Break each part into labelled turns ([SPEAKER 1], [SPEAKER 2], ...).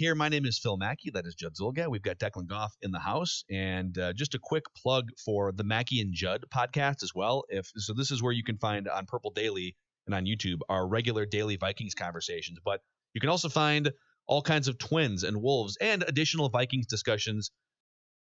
[SPEAKER 1] here. My name is Phil Mackey. That is Judd Zulga. We've got Declan Goff in the house. And just a quick plug for the Mackey and Judd podcast as well. So this is where you can find on Purple Daily and on YouTube our regular daily Vikings conversations. But you can also find all kinds of Twins and Wolves and additional Vikings discussions.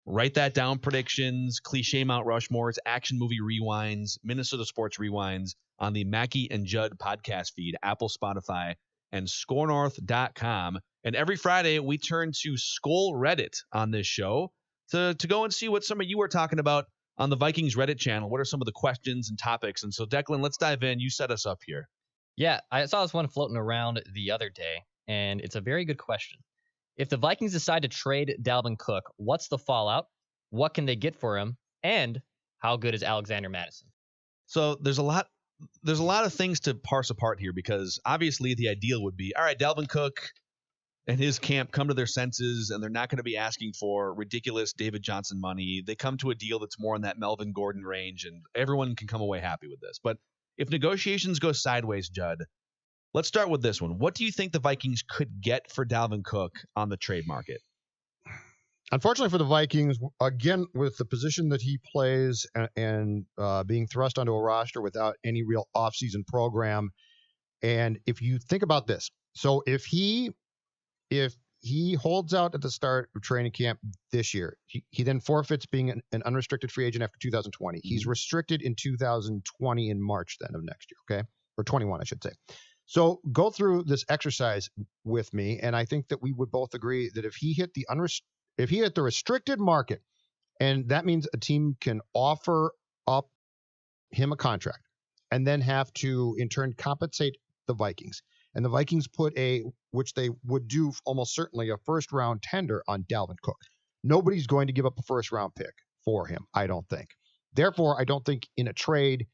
[SPEAKER 1] Write that down, predictions, cliche Mount Rushmores, action movie rewinds, Minnesota sports rewinds on the Mackey and Judd podcast feed, Apple, Spotify, and scorenorth.com. And every Friday, we turn to Skol Reddit on this show to go and see what some of you are talking about on the Vikings Reddit channel. What are some of the questions and topics? And so, Declan, let's dive in. You set us up here.
[SPEAKER 2] Yeah, I saw this one floating around the other day, and it's a very good question. If the Vikings decide to trade Dalvin Cook, what's the fallout? What can they get for him? And how good is Alexander Mattison?
[SPEAKER 1] So there's a lot of things to parse apart here, because obviously the ideal would be, all right, Dalvin Cook and his camp come to their senses, and they're not going to be asking for ridiculous David Johnson money. They come to a deal that's more in that Melvin Gordon range, and everyone can come away happy with this. But if negotiations go sideways, Judd, let's start with this one. What do you think the Vikings could get for Dalvin Cook on the trade market?
[SPEAKER 3] Unfortunately for the Vikings, again, with the position that he plays and being thrust onto a roster without any real offseason program, and if you think about this, so if he holds out at the start of training camp this year, he then forfeits being an unrestricted free agent after 2020. Mm-hmm. He's restricted in 2020 in March then of next year, okay? Or 21, I should say. So go through this exercise with me, and I think that we would both agree that if he hit the restricted market, and that means a team can offer up him a contract and then have to in turn compensate the Vikings, and the Vikings put which they would do almost certainly, a first round tender on Dalvin Cook. Nobody's going to give up a first round pick for him, I don't think. Therefore, I don't think in a trade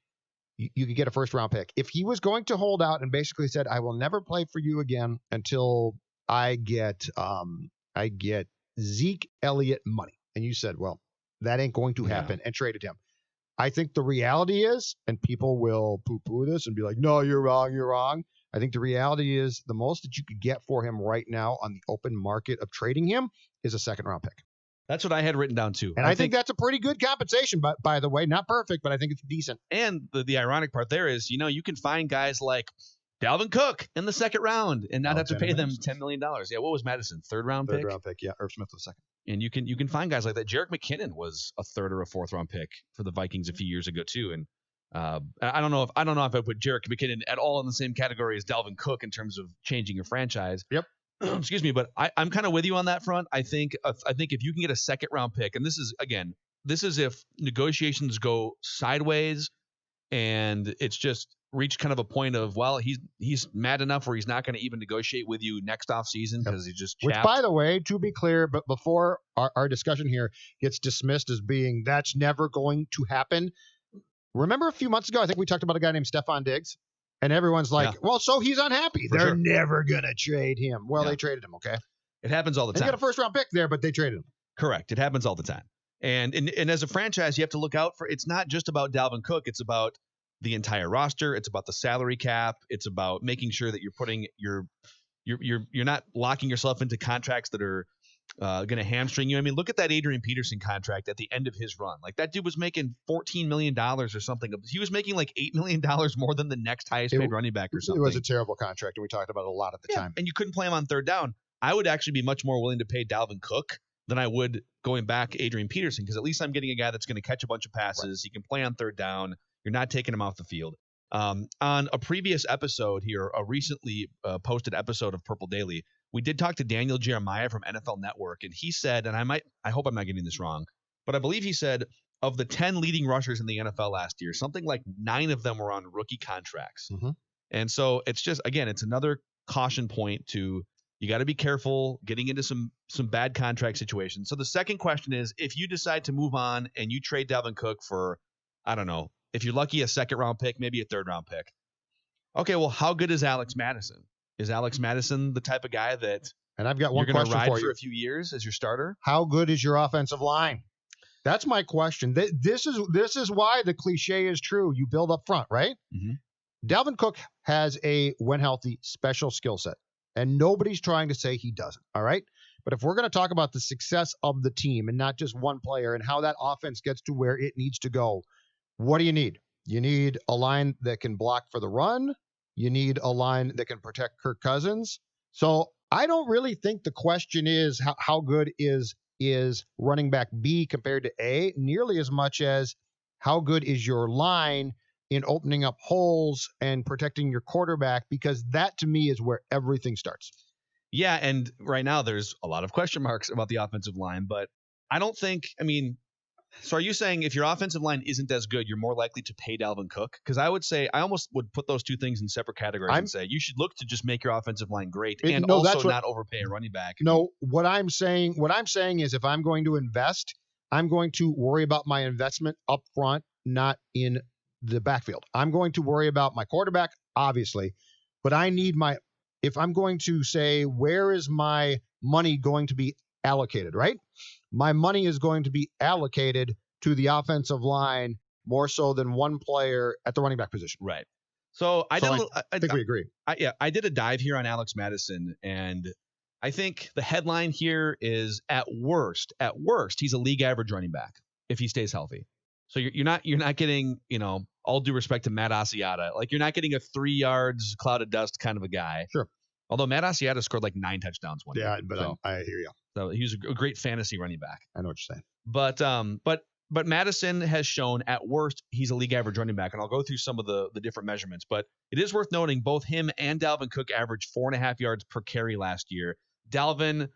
[SPEAKER 3] you could get a first round pick. If he was going to hold out and basically said, I will never play for you again until I get Zeke Elliott money, and you said, well, that ain't going to happen, and traded him. I think the reality is, and people will poo-poo this and be like, no, you're wrong. I think the reality is the most that you could get for him right now on the open market of trading him is a second round pick.
[SPEAKER 1] That's what I had written down too.
[SPEAKER 3] And I think that's a pretty good compensation, but by the way, not perfect, but I think it's decent.
[SPEAKER 1] And the ironic part there is, you can find guys like Dalvin Cook in the second round and not have to pay them $10 million. Yeah, what was Madison? Third round pick,
[SPEAKER 3] yeah. Irv Smith was second.
[SPEAKER 1] And you can find guys like that. Jerick McKinnon was a third or a fourth round pick for the Vikings a few years ago too. And I don't know if I put Jerick McKinnon at all in the same category as Dalvin Cook in terms of changing your franchise.
[SPEAKER 3] Yep.
[SPEAKER 1] Excuse me, but I'm kind of with you on that front. I think if you can get a second round pick, and this is if negotiations go sideways and it's just reached kind of a point of, well, he's mad enough where he's not going to even negotiate with you next off season because he's just chapped.
[SPEAKER 3] Which, by the way, to be clear, but before our discussion here gets dismissed as being that's never going to happen, remember a few months ago, I think we talked about a guy named Stephon Diggs. And everyone's like, well, so he's unhappy. They're never going to trade him. Well, they traded him, okay?
[SPEAKER 1] It happens all the time.
[SPEAKER 3] They got a first-round pick there, but they traded him.
[SPEAKER 1] Correct. It happens all the time. And as a franchise, you have to look out for – it's not just about Dalvin Cook. It's about the entire roster. It's about the salary cap. It's about making sure that you're putting you're not locking yourself into contracts that are going to hamstring you. I mean, look at that Adrian Peterson contract at the end of his run. Like, that dude was making $14 million or something. He was making like $8 million more than the next highest paid running back or something.
[SPEAKER 3] It was a terrible contract, and we talked about it a lot at the time.
[SPEAKER 1] And you couldn't play him on third down. I would actually be much more willing to pay Dalvin Cook than I would going back Adrian Peterson, because at least I'm getting a guy that's going to catch a bunch of passes. He can play on third down. You're not taking him off the field. On a previous episode here, a recently posted episode of Purple Daily, we did talk to Daniel Jeremiah from NFL Network, and he said, and I hope I'm not getting this wrong, but I believe he said of the 10 leading rushers in the NFL last year, something like 9 of them were on rookie contracts. Mm-hmm. And so it's just, again, it's another caution point to, you got to be careful getting into some bad contract situations. So the second question is, if you decide to move on and you trade Dalvin Cook for, I don't know, if you're lucky, a second round pick, maybe a third round pick. Okay, well, how good is Alex Mattison? Is Alex Mattison the type of guy that
[SPEAKER 3] and I've got one
[SPEAKER 1] you're going to ride
[SPEAKER 3] for
[SPEAKER 1] for a few years as your starter?
[SPEAKER 3] How good is your offensive line? That's my question. This is why the cliche is true. You build up front, right? Mm-hmm. Dalvin Cook has a, when healthy, special skill set. And nobody's trying to say he doesn't, all right? But if we're going to talk about the success of the team and not just one player and how that offense gets to where it needs to go, what do you need? You need a line that can block for the run. You need a line that can protect Kirk Cousins. So I don't really think the question is how good is running back B compared to A, nearly as much as how good is your line in opening up holes and protecting your quarterback, because that to me is where everything starts.
[SPEAKER 1] Yeah, and right now there's a lot of question marks about the offensive line, but I don't think, so are you saying if your offensive line isn't as good, you're more likely to pay Dalvin Cook? Because I would say I almost would put those two things in separate categories and say you should look to just make your offensive line great and also not overpay a running back.
[SPEAKER 3] No, what I'm saying is if I'm going to invest, I'm going to worry about my investment up front, not in the backfield. I'm going to worry about my quarterback, obviously, but I need if I'm going to say, where is my money going to be allocated, right? My money is going to be allocated to the offensive line more so than one player at the running back position.
[SPEAKER 1] Right. So I
[SPEAKER 3] think we agree.
[SPEAKER 1] I did a dive here on Alex Mattison, and I think the headline here is at worst, he's a league average running back if he stays healthy. So you're not getting, all due respect to Matt Asiata, like you're not getting a 3 yards cloud of dust kind of a guy.
[SPEAKER 3] Sure.
[SPEAKER 1] Although Matt Asiata scored like 9 touchdowns one year.
[SPEAKER 3] Yeah, but I hear you.
[SPEAKER 1] So he was a great fantasy running back.
[SPEAKER 3] I know what you're saying.
[SPEAKER 1] But Madison has shown at worst he's a league average running back, and I'll go through some of the different measurements. But it is worth noting both him and Dalvin Cook averaged 4.5 yards per carry last year. Dalvin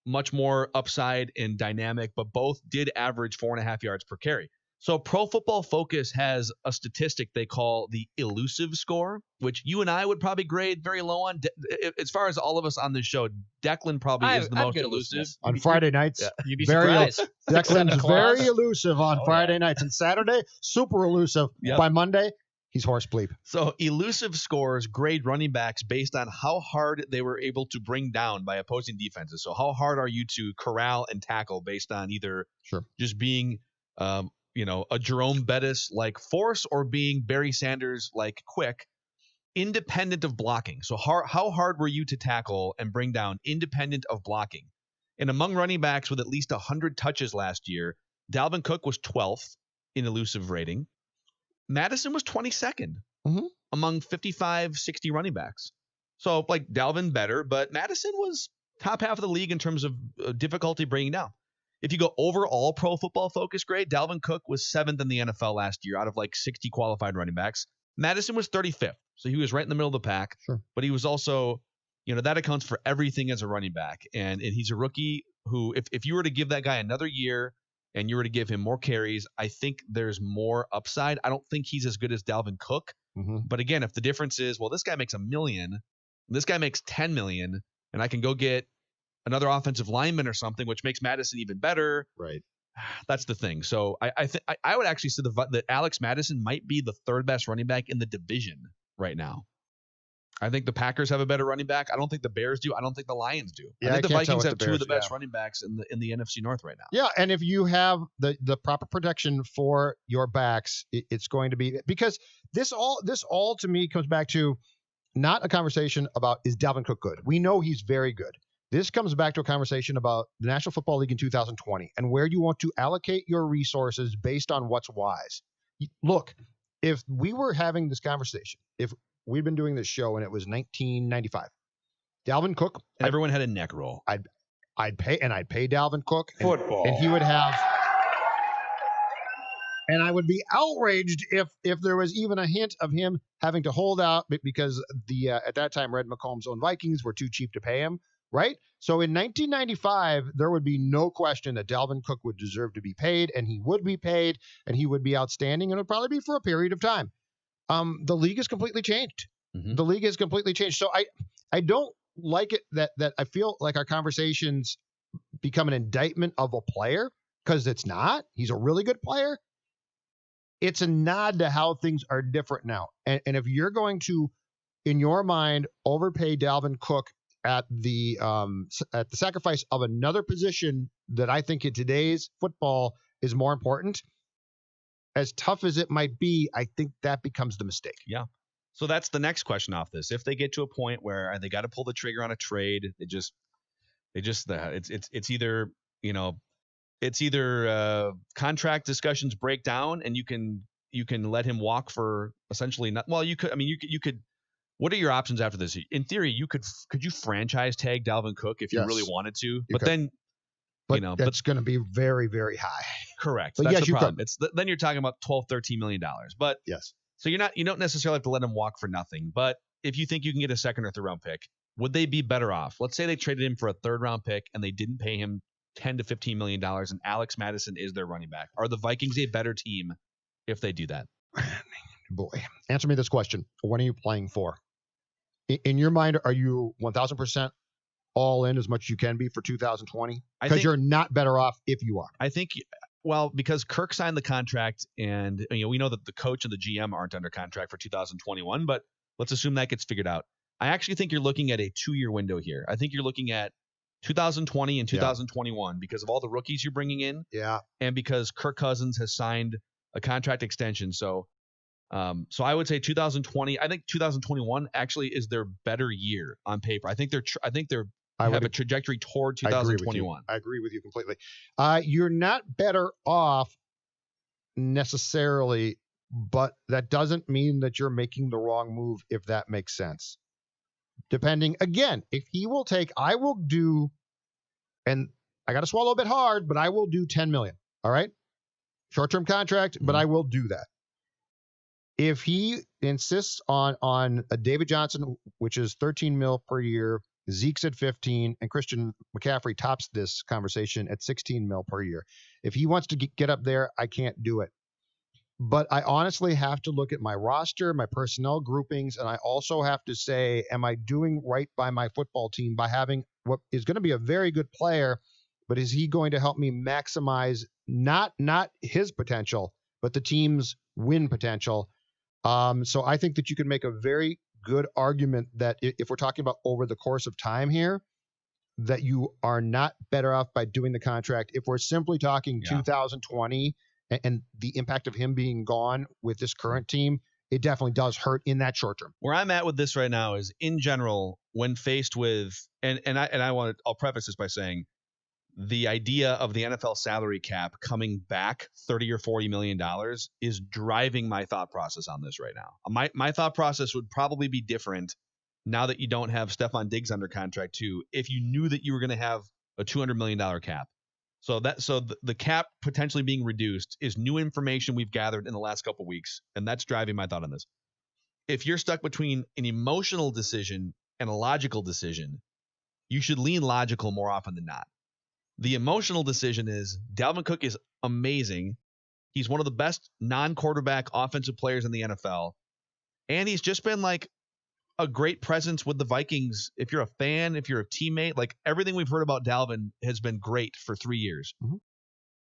[SPEAKER 1] much more upside and dynamic, but both did average 4.5 yards per carry. So Pro Football Focus has a statistic they call the elusive score, which you and I would probably grade very low on. As far as all of us on this show, Declan probably is the most elusive.
[SPEAKER 3] On Friday nights,
[SPEAKER 2] you'd be surprised.
[SPEAKER 3] Declan's very elusive on Friday nights. And Saturday, super elusive. Yep. By Monday, he's horse bleep.
[SPEAKER 1] So elusive scores grade running backs based on how hard they were able to bring down by opposing defenses. So how hard are you to corral and tackle based on either just being a Jerome Bettis like force or being Barry Sanders like quick, independent of blocking. So how hard were you to tackle and bring down independent of blocking? And among running backs with at least 100 touches last year, Dalvin Cook was 12th in elusive rating. Madison was 22nd among 55, 60 running backs. So like Dalvin better, but Madison was top half of the league in terms of difficulty bringing down. If you go overall Pro Football Focus grade, Dalvin Cook was 7th in the NFL last year out of like 60 qualified running backs. Madison was 35th. So he was right in the middle of the pack.
[SPEAKER 3] Sure.
[SPEAKER 1] But he was also, that accounts for everything as a running back. And he's a rookie who, if you were to give that guy another year and you were to give him more carries, I think there's more upside. I don't think he's as good as Dalvin Cook. But again, if the difference is, well, this guy makes $1 million, this guy makes $10 million, and I can go get another offensive lineman or something, which makes Madison even better.
[SPEAKER 3] Right.
[SPEAKER 1] That's the thing. So I would actually say that Alex Mattison might be the third best running back in the division right now. I think the Packers have a better running back. I don't think the Bears do. I don't think the Lions do.
[SPEAKER 3] Yeah,
[SPEAKER 1] I think the Vikings have two of the best
[SPEAKER 3] yeah.
[SPEAKER 1] running backs in the NFC North right now.
[SPEAKER 3] Yeah, and if you have the proper protection for your backs, it's going to be, because this all to me comes back to not a conversation about is Dalvin Cook good. We know he's very good. This comes back to a conversation about the National Football League in 2020 and where you want to allocate your resources based on what's wise. Look, if we were having this conversation, if we'd been doing this show and it was 1995, Dalvin Cook,
[SPEAKER 1] and everyone had a neck roll.
[SPEAKER 3] I'd pay Dalvin Cook
[SPEAKER 1] football,
[SPEAKER 3] and he would have, and I would be outraged if there was even a hint of him having to hold out because the at that time Red McComb's own Vikings were too cheap to pay him. Right? So in 1995, there would be no question that Dalvin Cook would deserve to be paid, and he would be paid, and he would be outstanding, and it would probably be for a period of time. The league has completely changed. The league has completely changed. So I don't like it that I feel like our conversations become an indictment of a player, because it's not. He's a really good player. It's a nod to how things are different now. And if you're going to, in your mind, overpay Dalvin Cook at the sacrifice of another position that I think in today's football is more important, as tough as it might be, I think that becomes the mistake.
[SPEAKER 1] Yeah. So that's the next question off this. If they get to a point where they got to pull the trigger on a trade, it's either, it's either contract discussions break down and you can let him walk for essentially not. Well, you could. What are your options after this? In theory, could you franchise tag Dalvin Cook if you really wanted to? But then,
[SPEAKER 3] that's going to be very, very high.
[SPEAKER 1] Correct.
[SPEAKER 3] But
[SPEAKER 1] that's
[SPEAKER 3] yes,
[SPEAKER 1] the
[SPEAKER 3] you
[SPEAKER 1] problem.
[SPEAKER 3] could.
[SPEAKER 1] Then you're talking about $12-13 million. But
[SPEAKER 3] yes.
[SPEAKER 1] So you don't necessarily have to let him walk for nothing. But if you think you can get a second or third round pick, would they be better off? Let's say they traded him for a third round pick and they didn't pay him $10-15 million, and Alex Mattison is their running back. Are the Vikings a better team if they do that?
[SPEAKER 3] Boy, answer me this question. What are you playing for? In your mind, are you 1,000% all in as much as you can be for 2020? Because you're not better off if you are.
[SPEAKER 1] I think, well, because Kirk signed the contract, and we know that the coach and the GM aren't under contract for 2021, but let's assume that gets figured out. I actually think you're looking at a 2-year window here. I think you're looking at 2020 and 2021 because of all the rookies you're bringing in.
[SPEAKER 3] Yeah.
[SPEAKER 1] And because Kirk Cousins has signed a contract extension. So I would say 2020. I think 2021 actually is their better year on paper. I think they have a trajectory toward 2021.
[SPEAKER 3] I agree with you completely. You're not better off necessarily, but that doesn't mean that you're making the wrong move, if that makes sense. Depending, again, if he will take, I will do, and I got to swallow a bit hard, but I will do $10 million. All right. Short-term contract, but I will do that. If he insists on a David Johnson, which is $13 million per year, Zeke's at 15, and Christian McCaffrey tops this conversation at $16 million per year. If he wants to get up there, I can't do it. But I honestly have to look at my roster, my personnel groupings, and I also have to say, am I doing right by my football team by having what is going to be a very good player, but is he going to help me maximize not his potential, but the team's win potential? So I think that you can make a very good argument that if we're talking about over the course of time here, that you are not better off by doing the contract. If we're simply talking 2020 and the impact of him being gone with this current team, it definitely does hurt in that short term.
[SPEAKER 1] Where I'm at with this right now is, in general, when faced with, I'll preface this by saying, the idea of the NFL salary cap coming back $30 or $40 million is driving my thought process on this right now. My thought process would probably be different now that you don't have Stephon Diggs under contract too, if you knew that you were going to have a $200 million cap. So the cap potentially being reduced is new information we've gathered in the last couple of weeks, and that's driving my thought on this. If you're stuck between an emotional decision and a logical decision, you should lean logical more often than not. The emotional decision is Dalvin Cook is amazing. He's one of the best non-quarterback offensive players in the NFL. And he's just been like a great presence with the Vikings. If you're a fan, if you're a teammate, like everything we've heard about Dalvin has been great for 3 years. Mm-hmm.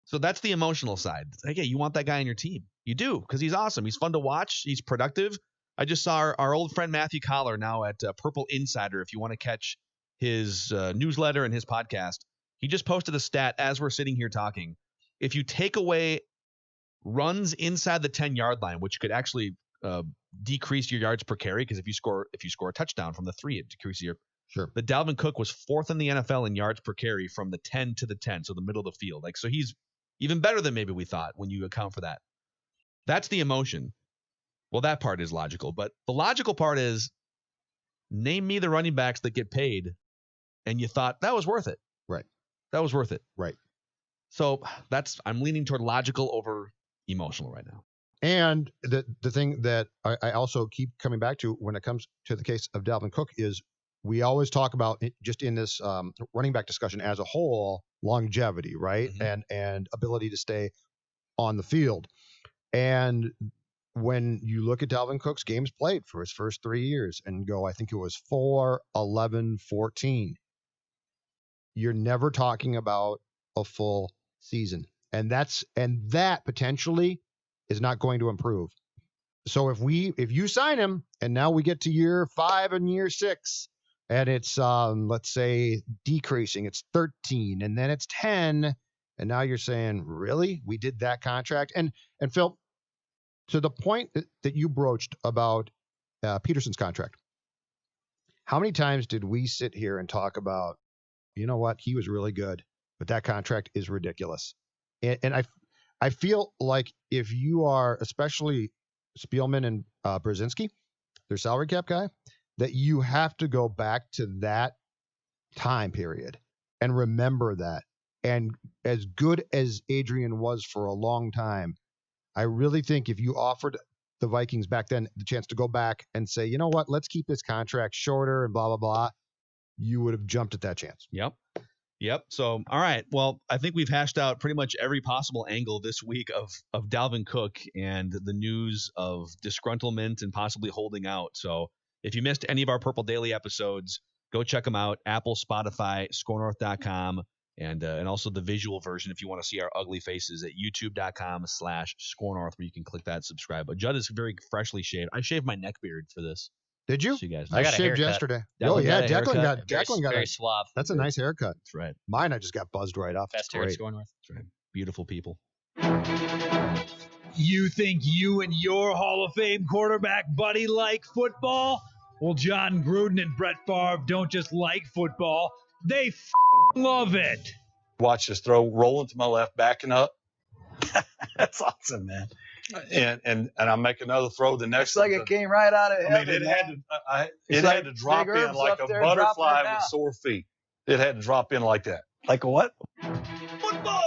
[SPEAKER 1] So that's the emotional side. Like, hey, you want that guy on your team. You do, because he's awesome. He's fun to watch. He's productive. I just saw our old friend Matthew Collar now at Purple Insider. If you want to catch his newsletter and his podcast, he just posted a stat as we're sitting here talking. If you take away runs inside the 10-yard line, which could actually decrease your yards per carry, because if you score a touchdown from the 3, it decreases your.
[SPEAKER 3] Sure.
[SPEAKER 1] But Dalvin Cook was 4th in the NFL in yards per carry from the 10 to the 10, so the middle of the field. Like, so he's even better than maybe we thought when you account for that. That's the emotion. Well, that part is logical, but the logical part is name me the running backs that get paid, and you thought that was worth it.
[SPEAKER 3] Right.
[SPEAKER 1] That was worth it.
[SPEAKER 3] Right.
[SPEAKER 1] So I'm leaning toward logical over emotional right now.
[SPEAKER 3] And the thing that I also keep coming back to when it comes to the case of Dalvin Cook is we always talk about just in this running back discussion as a whole, longevity, right? Mm-hmm. And ability to stay on the field. And when you look at Dalvin Cook's games played for his first 3 years and go, I think it was 4, 11, 14. You're never talking about a full season. And that potentially is not going to improve. So if you sign him and now we get to year 5 and year 6 and it's let's say decreasing, it's 13 and then it's 10, and now you're saying, really? We did that contract? And Phil, to the point that you broached about Peterson's contract. How many times did we sit here and talk about, you know what, he was really good, but that contract is ridiculous. And I feel like if you are, especially Spielman and Brzezinski, their salary cap guy, that you have to go back to that time period and remember that. And as good as Adrian was for a long time, I really think if you offered the Vikings back then the chance to go back and say, you know what, let's keep this contract shorter and blah, blah, blah, you would have jumped at that chance.
[SPEAKER 1] Yep. So, all right. Well, I think we've hashed out pretty much every possible angle this week of Dalvin Cook and the news of disgruntlement and possibly holding out. So if you missed any of our Purple Daily episodes, go check them out. Apple, Spotify, scorenorth.com, and also the visual version if you want to see our ugly faces at youtube.com/scorenorth, where you can click that subscribe. But Judd is very freshly shaved. I shaved my neck beard for this.
[SPEAKER 3] Did you?
[SPEAKER 1] So you guys
[SPEAKER 2] I got a
[SPEAKER 3] shaved
[SPEAKER 2] haircut.
[SPEAKER 3] yesterday.
[SPEAKER 1] Declan got a
[SPEAKER 3] Declan got
[SPEAKER 2] very
[SPEAKER 3] a
[SPEAKER 2] suave.
[SPEAKER 3] That's a nice haircut.
[SPEAKER 1] That's right.
[SPEAKER 3] Mine, I just got buzzed right off.
[SPEAKER 2] Best
[SPEAKER 3] It's
[SPEAKER 2] hair at
[SPEAKER 3] great.
[SPEAKER 2] Score North.
[SPEAKER 1] That's right. Beautiful people.
[SPEAKER 4] You think you and your Hall of Fame quarterback buddy like football? Well, John Gruden and Brett Favre don't just like football, they love it.
[SPEAKER 5] Watch this throw rolling to my left, backing up. That's awesome, man. And I make another throw. The next,
[SPEAKER 6] It's like it came right out of
[SPEAKER 5] I
[SPEAKER 6] heaven.
[SPEAKER 5] mean, it had to.
[SPEAKER 6] It's
[SPEAKER 5] Had
[SPEAKER 6] like
[SPEAKER 5] to drop
[SPEAKER 6] Big
[SPEAKER 5] in
[SPEAKER 6] Herb's
[SPEAKER 5] like
[SPEAKER 6] up
[SPEAKER 5] a
[SPEAKER 6] there dropping
[SPEAKER 5] butterfly
[SPEAKER 6] it down.
[SPEAKER 5] with sore feet. It had to drop in like that.
[SPEAKER 6] Like a what?
[SPEAKER 4] Football!